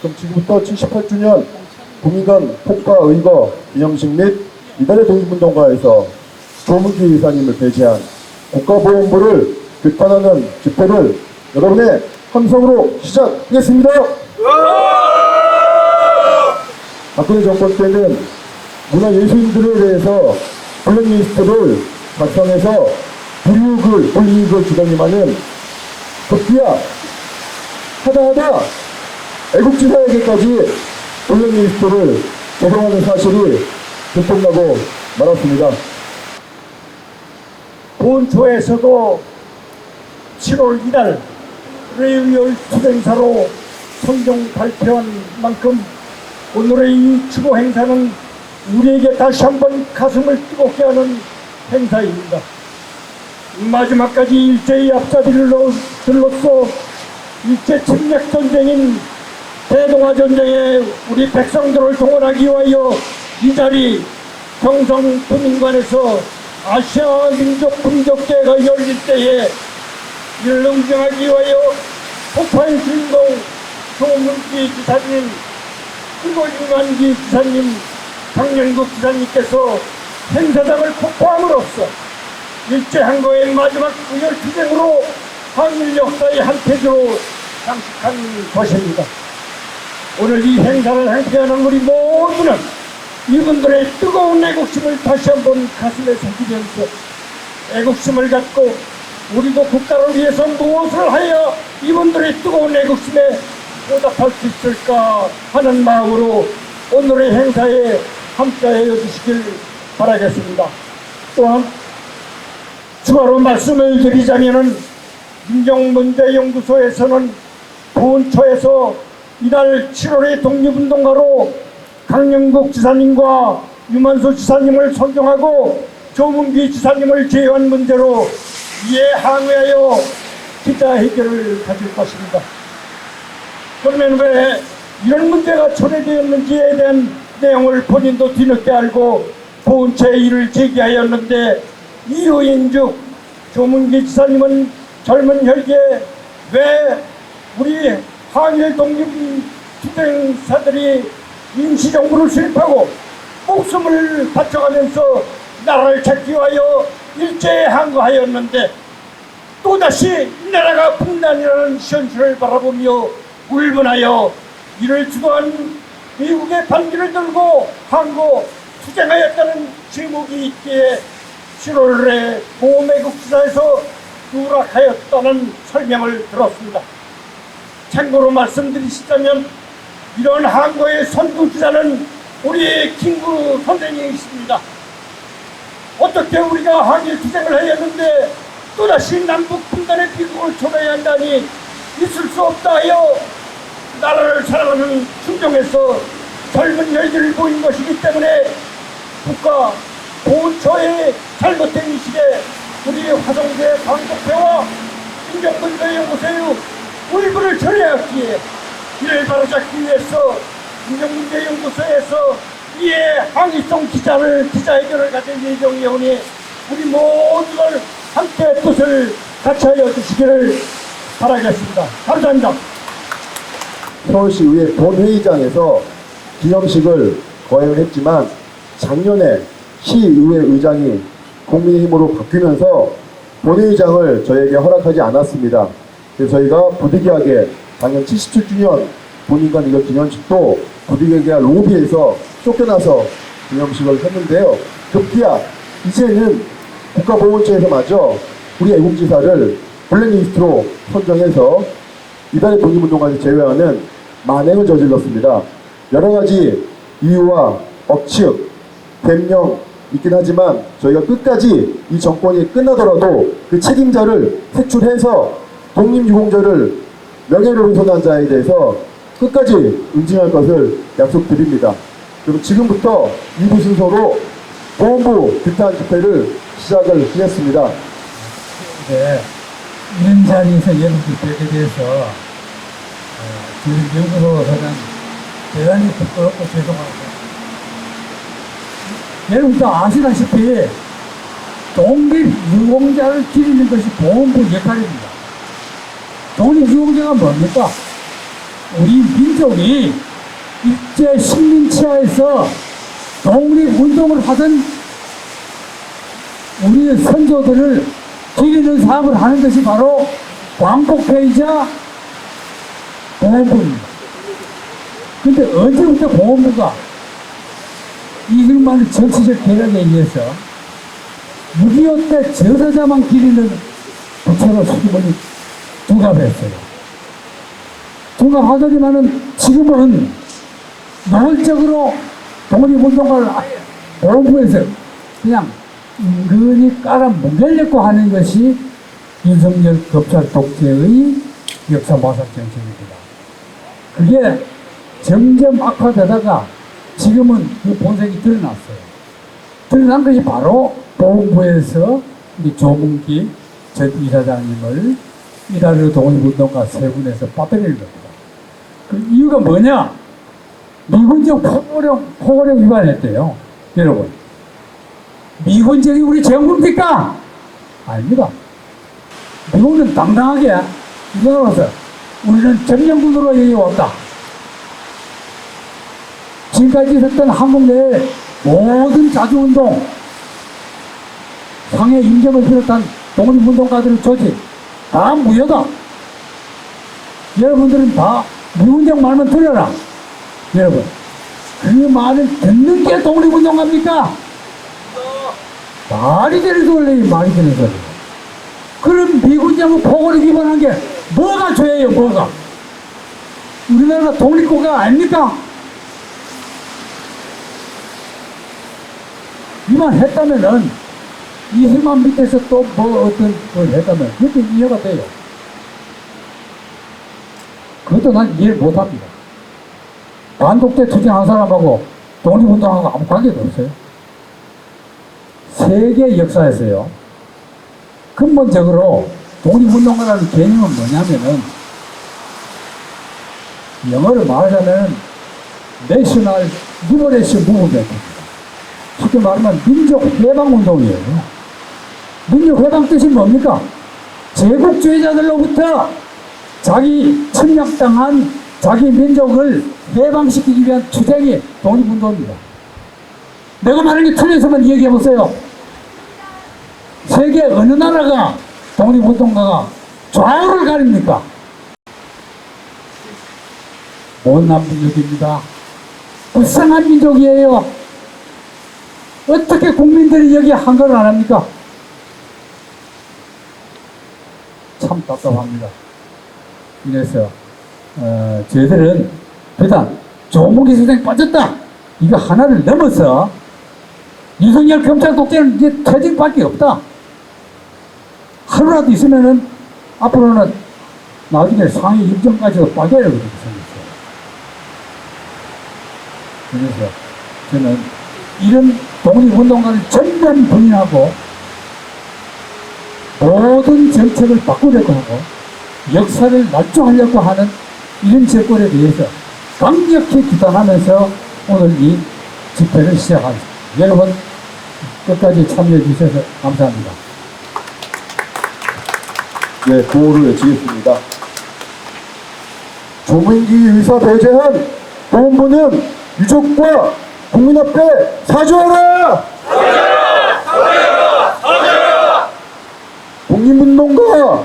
그럼 지금부터 78주년 국민간 폭파 의거 기념식 및 이달의 독립운동가에서 조문기 이사님을 배제한 국가보훈부를 규탄하는 집회를 여러분의 함성으로 시작하겠습니다. 박근혜 정권 때는 문화예술인들에 대해서 블랙리스트를 작성해서 불이익을 주장님하는 급기야 하다하다 애국지사에게까지 블랙리스트를 제공하는 사실이 들통나고 말았습니다. 본초에서도 7월 이달 레이얼 투쟁사로 선정 발표한 만큼 오늘의 이 추모 행사는 우리에게 다시 한번 가슴을 뜨겁게 하는 행사입니다. 마지막까지 일제의 앞잡이들로서 일제 침략 전쟁인 대동아 전쟁에 우리 백성들을 동원하기 위하여 이 자리 경성도민관에서 아시아 민족 분격대회가 열릴 때에 이를 응징하기 위하여 폭파의 주인공 조문기 지사님, 그리고 윤한기 지사님, 강영국 지사님께서 행사장을 폭파함으로써 일제항거의 마지막 의열투쟁으로 한일 역사의 한 페이지로 장식한 것입니다. 오늘 이 행사를 함께하는 우리 모두는 이분들의 뜨거운 애국심을 다시 한번 가슴에 새기면서 애국심을 갖고 우리도 국가를 위해서 무엇을 하여 이분들의 뜨거운 애국심에 보답할 수 있을까 하는 마음으로 오늘의 행사에 함께하여 주시길 바라겠습니다. 또한 추가로 말씀을 드리자면은 민정문제연구소에서는 본초에서 이달 7월의 독립운동가로 강영국 지사님과 유만수 지사님을 선정하고 조문기 지사님을 제외한 문제로 이에 항의하여 기자회견을 가질 것입니다. 그러면 왜 이런 문제가 초래되었는지에 대한 내용을 본인도 뒤늦게 알고 본체에 이를 제기하였는데 이유인즉 조문기 지사님은 젊은 혈기에 왜 우리 항일 독립투쟁사들이 임시정부를 수립하고 목숨을 바쳐가면서 나라를 찾기 위하여 일제에 항거하였는데 또다시 나라가 분단이라는 현실을 바라보며 울분하여 이를 주도한 미국의 반기를 들고 항거 투쟁하였다는 제목이 있기에 7월에 보험애국지사에서 누락하였다는 설명을 들었습니다. 참고로 말씀드리시자면 이런 항거의 선두주자는 우리 김구 선생님이십니다. 어떻게 우리가 항일 투쟁을 하였는데 또다시 남북 분단의 비극을 초래해야 한다니 있을 수 없다 하여 나라를 사랑하는 충정에서 젊은 열기를 보인 것이기 때문에 국가 본초의 잘못된 인식에 우리 화성대 방독회와 민정문제연구소의 울분을 처리하였기에 이를 바로잡기 위해서 민정문제연구소에서 이에 항의성 기자회견을 가질 예정이오니 우리 모두들 함께 뜻을 같이하여 주시기를 바라겠습니다. 감사합니다. 서울시의회 본회의장에서 기념식을 거행했지만 작년에 시의회 의장이 국민의힘으로 바뀌면서 본회의장을 저에게 허락하지 않았습니다. 그래서 저희가 부득이하게 작년 77주년 본인간 이거 기념식도 부득이하게 로비에서 쫓겨나서 기념식을 했는데요. 급기야 이제는 국가보훈처에서마저 우리 애국지사를 블랙리스트로 선정해서 이달의 독립운동가에서 제외하는 만행을 저질렀습니다. 여러가지 이유와 억측, 변명 있긴 하지만 저희가 끝까지 이 정권이 끝나더라도 그 책임자를 색출해서 독립유공자를 명예를 훼손한 자에 대해서 끝까지 응징할 것을 약속드립니다. 그럼 지금부터 2부 순서로 보훈부 규탄 집회를 시작을 하겠습니다. 네, 이런 자리에서 연구 집회에 대해서 지금 연구로서는 대단히 부끄럽고 죄송합니다. 여러분 다 아시다시피 독립유공자를 기리는 것이 보훈부 역할입니다. 독립유공자가 뭡니까? 우리 민족이 일제 식민치하에서 독립운동을 하던 우리 선조들을 기리는 사업을 하는 것이 바로 광복회의자 보험부입니다. 근데 언제부터 보험부가 이승만의 정치적 계략에 의해서 6.25 때 저서자만 기리는 부처로 수립을 둔갑했어요. 둔갑하더니만은 지금은 노골적으로 독립운동가를 보험부에서 그냥 은근히 깔아뭉개려고 하는 것이 윤석열 검찰 독재의 역사 마삭 정책입니다. 그게 점점 악화되다가 지금은 그 본색이 드러났어요. 드러난 것이 바로 보훈부에서 우리 조문기 전 이사장님을 이달의 독립운동가 세 분에서 빠뜨리는 겁니다. 그 이유가 뭐냐? 미군적 포고령 위반했대요. 여러분, 미군적이 우리 제국입니까? 아닙니다. 미국은 당당하게 일어나서 우리는 점령군으로 여기 왔다. 지금까지 있었던 한국 내의 모든 자주운동, 상해 임경을 비롯한 독립운동가들의 조직 다 무효다. 여러분들은 다 미군적 말만 들려라. 여러분, 그 말을 듣는 게 독립운동가입니까? 말이 되는 소리, 말이 되는 소리. 그럼 미군장은 포고를 위반한 게 뭐가 죄예요, 뭐가? 우리나라가 독립국가 아닙니까? 위반했다면은, 이승만 밑에서 또 뭐 어떤 걸 했다면, 그것도 이해가 돼요. 그것도 난 이해를 못 합니다. 반독재 투쟁한 사람하고 독립운동하고 아무 관계도 없어요. 세계 역사에서요, 근본적으로 독립운동가라는 개념은 뭐냐면은, 영어로 말하자면 내셔널 리버레이션 무브먼트입니다. 쉽게 말하면 민족 해방 운동이에요. 민족 해방 뜻이 뭡니까? 제국주의자들로부터 자기 침략당한 자기 민족을 해방시키기 위한 투쟁이 독립운동입니다. 내가 말하는 게 틀렸으면 얘기해보세요. 세계 어느 나라가 독립운동가가 좌우를 가립니까? 못난 민족입니다. 불쌍한 민족이에요. 어떻게 국민들이 여기 한걸 안 합니까? 참 답답합니다. 이래서 저희들은 비단 조문기 선생 빠졌다, 이거 하나를 넘어서 윤석열 검찰 독재는 이제 퇴진밖에 없다. 하루라도 있으면은 앞으로는 나중에 상위 임정까지도 빠져야 되거든요. 그래서 저는 이런 독립운동가를 전면 부인하고 모든 정책을 바꾸려고 하고 역사를 날조하려고 하는 이런 정권에 대해서 강력히 규탄하면서 오늘 이 집회를 시작합니다. 여러분 끝까지 참여해 주셔서 감사합니다. 네, 구호를 외치겠습니다. 조문기 의사 배제한 보훈부는 유족과 국민 앞에 사죄하라! 독립운동가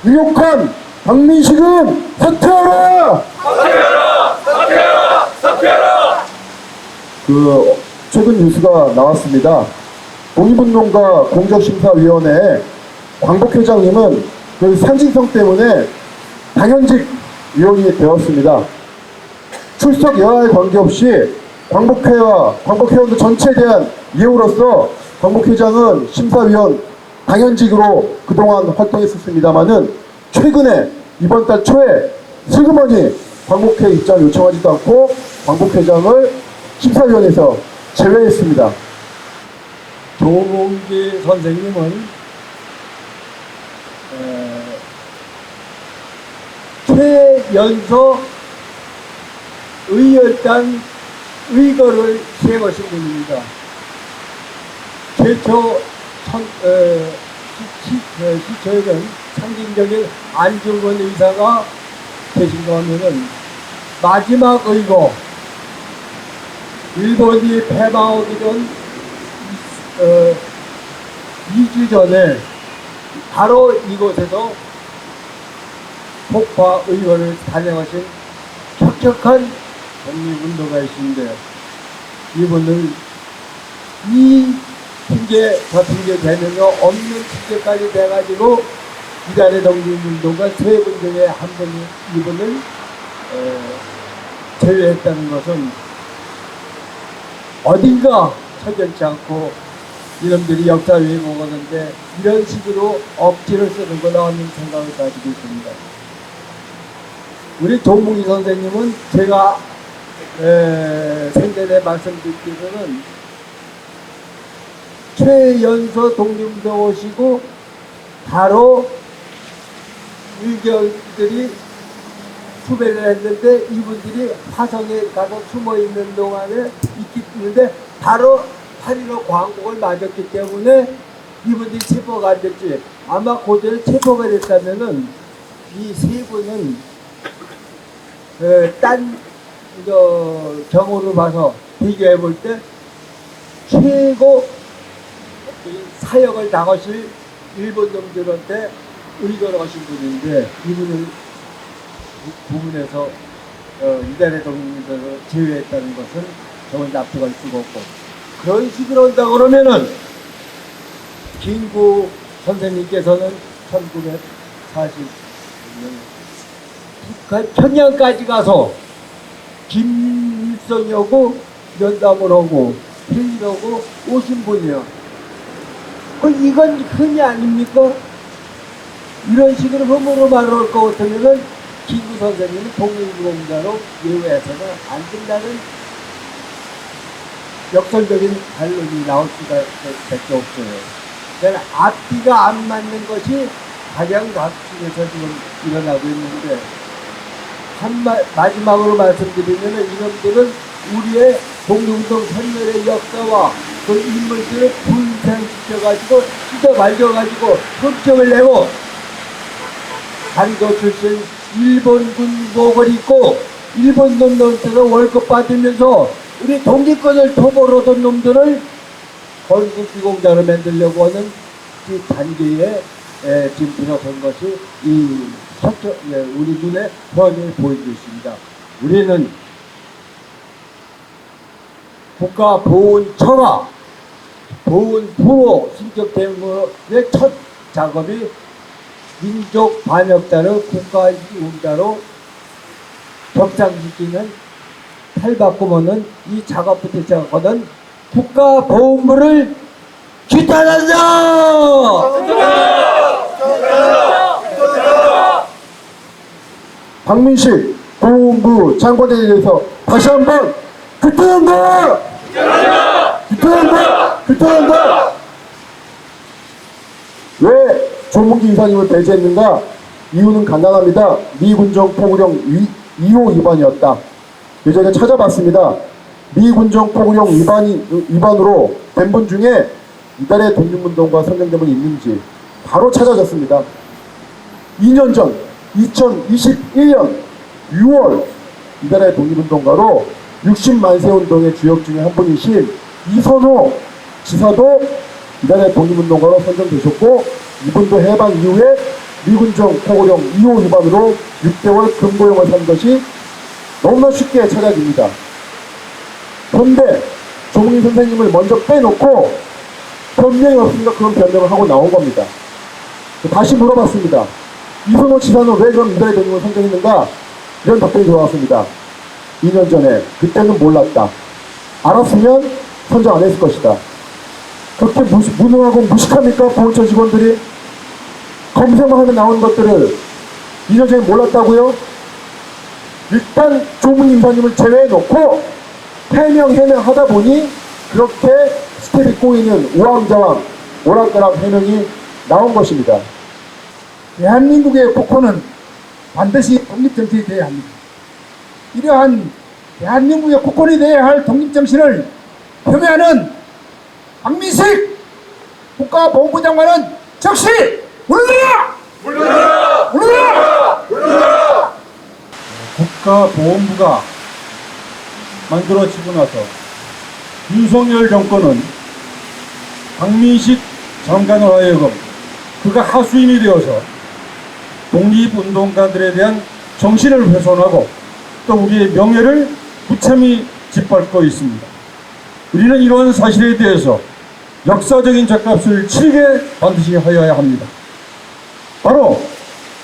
유력한 박민식은 사퇴하라! 최근 뉴스가 나왔습니다. 독립운동가 공정심사위원회 광복 회장님은 그 상징성 때문에 당연직 위원이 되었습니다. 출석 여하에 관계없이 광복회와 광복회원들 전체에 대한 예우로서 광복 회장은 심사위원 당연직으로 그동안 활동했었습니다마는 최근에 이번 달 초에 슬그머니 광복회 입장 요청하지도 않고 광복 회장을 심사위원회에서 제외했습니다. 조문기 선생님은 최연소 의열단 의거를 세우신 분입니다. 최초 시초에는 상징적인 안중근 의사가 계신가 하면은 마지막 의거, 일본이 패망하기 전 2주 전에 바로 이곳에서 폭파 의거를 단행하신 혁혁한 독립운동가이신데, 이분을 이 핑계 저 핑계 대면서 없는 핑계까지 돼가지고 이달의 독립운동가 세 분 중에 한 분이 이분을 제외했다는 것은 어딘가 처절치 않고 이놈들이 역사 왜곡하는데 이런 식으로 억지를 쓰는구나 하는 생각을 가지고 있습니다. 우리 조문희 선생님은 제가 생전에 말씀드리기로는 최연소 독립운동 오시고 바로 일개들이 수배를 했는데 이분들이 화성에 가서 숨어 있는 동안에 있는데 바로 8.15 광복을 맞았기 때문에 이분들이 체포가 안 됐지. 아마 고전에 체포가 됐다면은 이 세 분은 딴 경우로 봐서 비교해 볼 때 최고 사역을 당하실 일본 놈들한테 의거를 하신 분인데 이분을 부분에서 이달의 독립운동을 제외했다는 것은 저건 납득할 수가 없고, 그런 식으로 한다 그러면은 김구 선생님께서는 1940년 북한 평양까지 가서 김일성이하고 면담을 하고 회의하고 오신 분이야. 이건 흔히 아닙니까? 이런 식으로 흠으로 말할 것 같으면은 김구 선생님은 독립운동가로 예우해서는 안 된다는 역설적인 반론이 나올 수가 밖에 없어요. 그러니까 앞뒤가 안 맞는 것이 가장 각중에서 지금 일어나고 있는데, 마지막으로 말씀드리면 이놈들은 우리의 독립운동 선열의 역사와 그 인물들을 분산시켜가지고 찢어 말려가지고 흑점을 내고 강도 출신 일본군복을 입고 일본 놈들한테서 월급 받으면서 우리 독립권을 토벌 얻은 놈들을 건국 기공자로 만들려고 하는 그 단계에 지금 들어선 것이 우리 눈에 훤히 보이고 있습니다. 우리는 국가 보훈 처가, 보훈 프로 신격 때문에 첫 작업이 민족 반역자를 국가 이용자로 격상시키는 탈바꿈하는 이 작업부터 시작하는 국가보훈부를 규탄한다! 박민식 보훈부 장관에 대해서 다시 한번 규탄한다! 규탄한다! 규탄한다! 왜 조문기 이사님을 배제했는가? 이유는 간단합니다. 미군정 포구령 2호 위반이었다. 예전에 찾아봤습니다. 미군정 포구령 위반으로 된 분 중에 이달의 독립운동과 선정된 분이 있는지 바로 찾아졌습니다. 2년 전 2021년 6월 이달의 독립운동가로 60만세 운동의 주역 중에 한 분이신 이선호 지사도 이달의 독립운동가로 선정되셨고, 이분도 해방 이후에 미군정 포고령 2호 위반으로 6개월 금고형을 산 것이 너무나 쉽게 찾아집니다. 그런데 조문희 선생님을 먼저 빼놓고 변명이 없으니까 그런 변명을 하고 나온 겁니다. 다시 물어봤습니다. 이선호 지사는 왜 그럼 이달의 독립을 선정했는가? 이런 답변이 들어왔습니다. 2년 전에 그때는 몰랐다. 알았으면 선정 안 했을 것이다. 그렇게 무능하고 무식합니까? 보훈처 직원들이 검색만 하면 나오는 것들을 2년 전에 몰랐다고요? 일단 조문희 이사님을 제외해놓고 해명 하다 보니 그렇게 스텝이 꼬이는 우왕좌왕 오락가락 해명이 나온 것입니다. 대한민국의 국호는 반드시 독립정신이 되어야 합니다. 이러한 대한민국의 국호이 되어야 할 독립정신을 표명하는 박민식 국가보훈부 장관은 즉시 물러나라! 물러나라! 물러나라! 물러나라! 국가보훈부가 만들어지고 나서 윤석열 정권은 박민식 장관으로 하여금 그가 하수인이 되어서 독립운동가들에 대한 정신을 훼손하고 또 우리의 명예를 무참히 짓밟고 있습니다. 우리는 이러한 사실에 대해서 역사적인 죗값을 치르게 반드시 하여야 합니다. 바로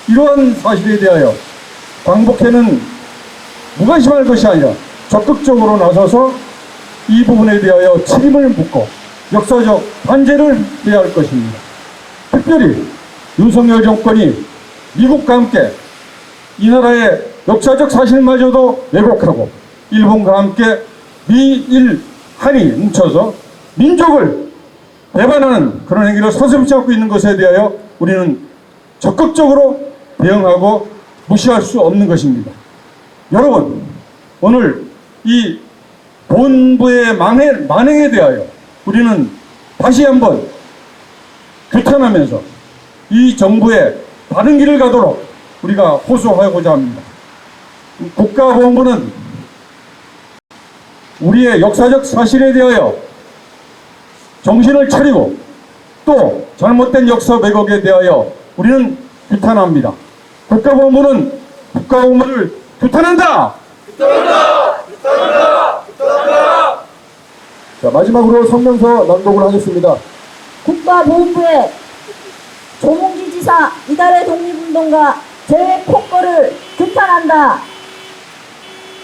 이러한 사실에 대하여 광복회는 무관심할 것이 아니라 적극적으로 나서서 이 부분에 대하여 책임을 묻고 역사적 반제를 해야 할 것입니다. 특별히 윤석열 정권이 미국과 함께 이 나라의 역사적 사실마저도 왜곡하고 일본과 함께 미일 한이 뭉쳐서 민족을 배반하는 그런 행위를 서슴지 않고 있는 것에 대하여 우리는 적극적으로 대응하고 무시할 수 없는 것입니다. 여러분, 오늘 이 본부의 만행에 대하여 우리는 다시 한번 규탄하면서 이 정부의 바른 길을 가도록 우리가 호소하고자 합니다. 국가보훈부는 우리의 역사적 사실에 대하여 정신을 차리고 또 잘못된 역사 왜곡에 대하여 우리는 규탄합니다. 국가보훈부는 국가보훈부를 규탄한다! 자, 마지막으로 성명서 낭독을 하겠습니다. 국가보훈부의 조문기 지사 이달의 독립운동가 제외 폭거를 규탄한다.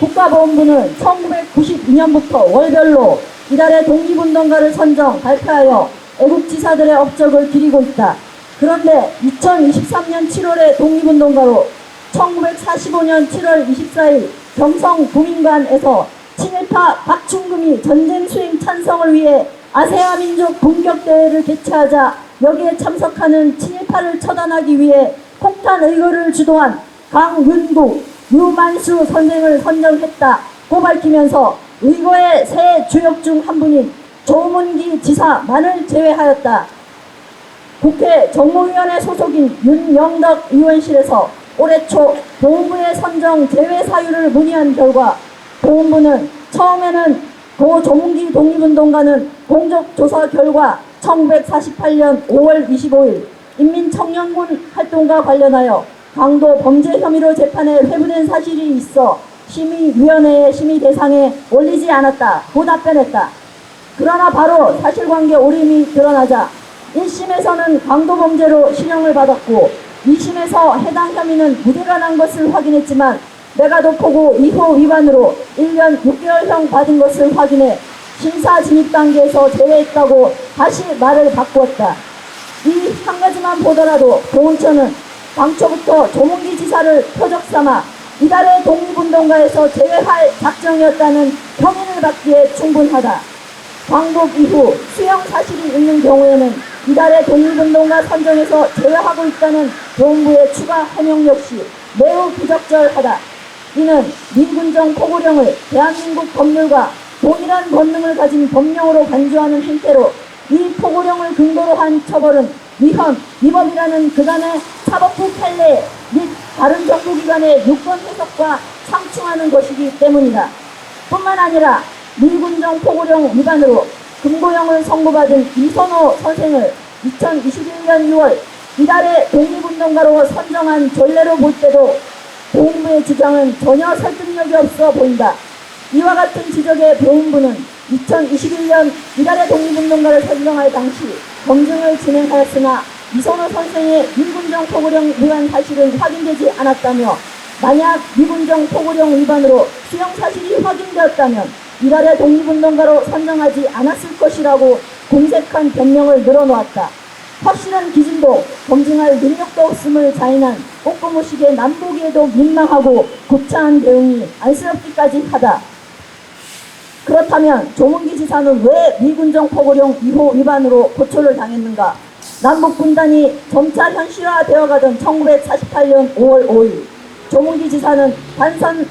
국가보훈부는 1992년부터 월별로 이달의 독립운동가를 선정, 발표하여 애국지사들의 업적을 기리고 있다. 그런데 2023년 7월의 독립운동가로 1945년 7월 24일 경성 구민관에서 친일파 박충금이 전쟁 수행 찬성을 위해 아세아 민족 분격대회를 개최하자 여기에 참석하는 친일파를 처단하기 위해 폭탄 의거를 주도한 강윤국, 유만수 선생을 선정했다고 밝히면서 의거의 세 주역 중 한 분인 조문기 지사만을 제외하였다. 국회 정무위원회 소속인 윤영덕 의원실에서 올해 초 보훈부의 선정 제외 사유를 문의한 결과 보훈부는 처음에는 고 조문기 독립운동가는 공적조사 결과 1948년 5월 25일 인민청년군 활동과 관련하여 강도 범죄 혐의로 재판에 회부된 사실이 있어 심의위원회의 심의 대상에 올리지 않았다고 답변했다. 그러나 바로 사실관계 오림이 드러나자 1심에서는 강도범죄로 실형을 받았고 2심에서 해당 혐의는 무죄가 난 것을 확인했지만 메가도포구 2호 위반으로 1년 6개월형 받은 것을 확인해 심사 진입 단계에서 제외했다고 다시 말을 바꾸었다. 이 한 가지만 보더라도 보훈처는 당초부터 조문기 지사를 표적 삼아 이달의 독립운동가에서 제외할 작정이었다는 혐의를 받기에 충분하다. 광복 이후 수형 사실이 있는 경우에는 이달의 독립운동가 선정에서 제외하고 있다는 보훈부의 추가 해명 역시 매우 부적절하다. 이는 미군정 포고령을 대한민국 법률과 동일한 권능을 가진 법령으로 간주하는 행태로 이 포고령을 근거로 한 처벌은 위헌, 위법이라는 그간의 사법부 판례 및 다른 정부기관의 유권 해석과 상충하는 것이기 때문이다. 뿐만 아니라 미군정 포고령 위반으로 금고형을 선고받은 이선호 선생을 2021년 6월 이달의 독립운동가로 선정한 전례로 볼 때도 보훈부의 주장은 전혀 설득력이 없어 보인다. 이와 같은 지적에 보훈부는 2021년 이달의 독립운동가를 선정할 당시 검증을 진행하였으나 이선호 선생의 미군정 포고령 위반 사실은 확인되지 않았다며 만약 미군정 포고령 위반으로 수형 사실이 확인되었다면 이달의 독립운동가로 선정하지 않았을 것이라고 공색한 변명을 늘어놓았다. 확실한 기준도 검증할 능력도 없음을 자인한 꼼꼼무식의 남보기에도 민망하고 구차한 대응이 안쓰럽기까지 하다. 그렇다면 조문기 지사는 왜 미군정 포고령 2호 위반으로 고초를 당했는가? 남북분단이 점차 현실화되어가던 1948년 5월 5일 조문기 지사는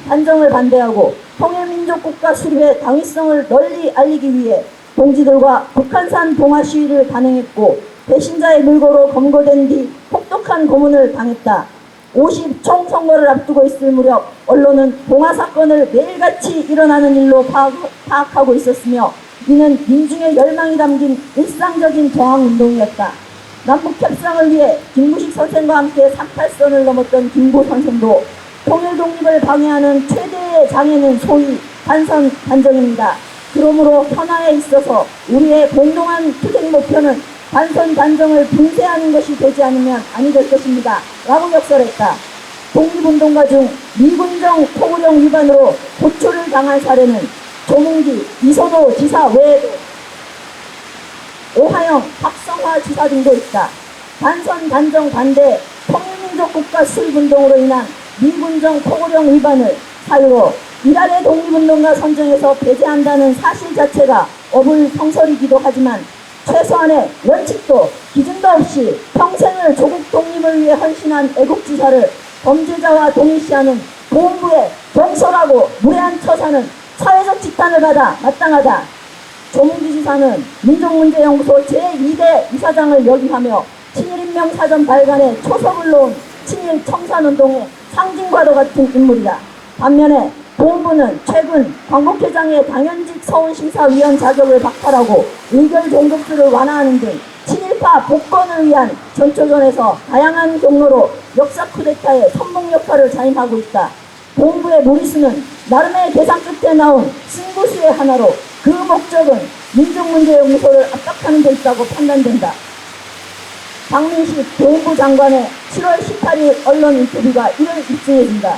단정을 반대하고 통일민족국가 수립의 당위성을 널리 알리기 위해 동지들과 북한산 동아 시위를 단행했고 배신자의 물고로 검거된 뒤 혹독한 고문을 당했다. 50 총선거를 앞두고 있을 무렵 언론은 봉화 사건을 매일같이 일어나는 일로 파악하고 있었으며 이는 민중의 열망이 담긴 일상적인 저항운동이었다. 남북 협상을 위해 김구식 선생과 함께 38선을 넘었던 김구 선생도 통일 독립을 방해하는 최대의 장애는 소위 반선 단정입니다. 그러므로 현안에 있어서 우리의 공동한 투쟁 목표는 반선 단정을 분쇄하는 것이 되지 않으면 아니 될 것입니다. 라고 역설했다. 독립운동가 중 미군정 포구령 위반으로 고초를 당한 사례는 조문기, 이선호 지사 외에도 오하영, 박성화 지사 등도 있다. 반선 단정 반대 통일민족 국가 수립운동으로 인한 미군정 포구령 위반을 사유로 이달의 독립운동가 선정에서 배제한다는 사실 자체가 어불성설이기도 하지만 최소한의 원칙도 기준도 없이 평생을 조국 독립을 위해 헌신한 애국지사를 범죄자와 동일시하는 보훈부의 경솔하고 무례한 처사는 사회적 직탄을 받아 마땅하다. 조문기 지사는 민족문제연구소 제2대 이사장을 역임하며 친일인명사전 발간에 초석을 놓은 친일 청산운동의 상징과도 같은 인물이다. 반면에 보훈부는 최근 광복회장의 당연직 서울심사위원 자격을 박탈하고 의결 종급수를 완화하는 등 친일파 복권을 위한 전초전에서 다양한 경로로 역사 쿠데타의 선봉 역할을 자임하고 있다. 보훈부의 무리수는 나름의 계산 끝에 나온 승부수의 하나로 그 목적은 민족문제연구소를 압박하는 데 있다고 판단된다. 박민식 보훈부 장관의 7월 18일 언론 인터뷰가 이를 입증해준다.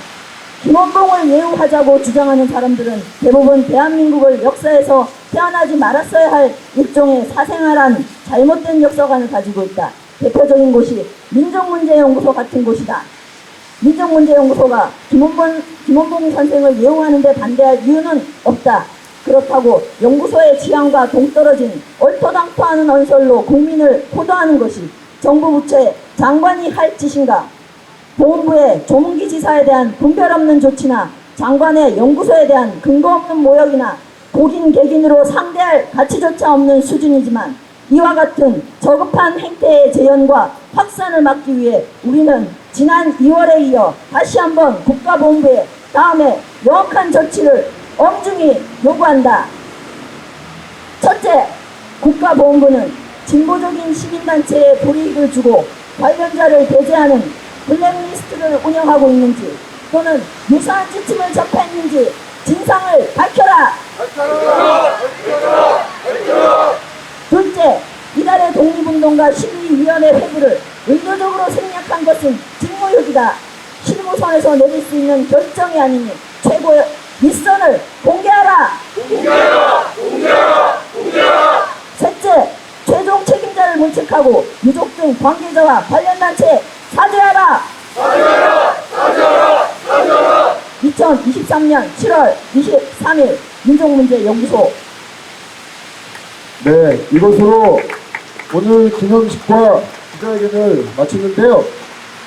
김원봉을 예우하자고 주장하는 사람들은 대부분 대한민국을 역사에서 태어나지 말았어야 할 일종의 사생활한 잘못된 역사관을 가지고 있다. 대표적인 곳이 민족문제연구소 같은 곳이다. 민족문제연구소가 김원봉 선생을 예우하는 데 반대할 이유는 없다. 그렇다고 연구소의 지향과 동떨어진 얼토당토하는 언설로 국민을 호도하는 것이 정부 부처의 장관이 할 짓인가? 보훈부의 조문기 지사에 대한 분별 없는 조치나 장관의 연구소에 대한 근거 없는 모욕이나 복인 객인으로 상대할 가치조차 없는 수준이지만 이와 같은 저급한 행태의 재현과 확산을 막기 위해 우리는 지난 2월에 이어 다시 한번 국가보훈부에 다음에 명확한 조치를 엄중히 요구한다. 첫째, 국가보훈부는 진보적인 시민단체에 불이익을 주고 관련자를 배제하는 블랙리스트를 운영하고 있는지 또는 유사한 지침을 접했는지 진상을 밝혀라! 둘째, 이달의 독립운동가 시위위원회 회부를 의도적으로 생략한 것은 직무유기다. 실무선에서 내릴 수 있는 결정이 아니니 최고의 윗선을 공개하라! 셋째, 최종 책임자를 문책하고 유족 등 관계자와 관련단체에 사죄하라! 2023년 7월 23일 민족문제연구소. 네, 이것으로 오늘 기념식과 기자회견을 마치는데요.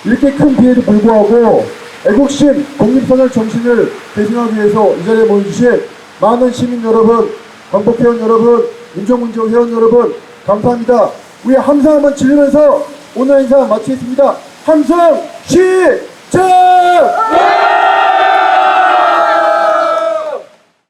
이렇게 큰 피해에도 불구하고 애국심, 독립선언 정신을 대신하기 위해서 이 자리에 모여주신 많은 시민 여러분, 광복회원 여러분, 민족문제회원 여러분, 감사합니다. 우리 함성 한번 지르면서 오늘 인사 마치겠습니다. 함성 시작!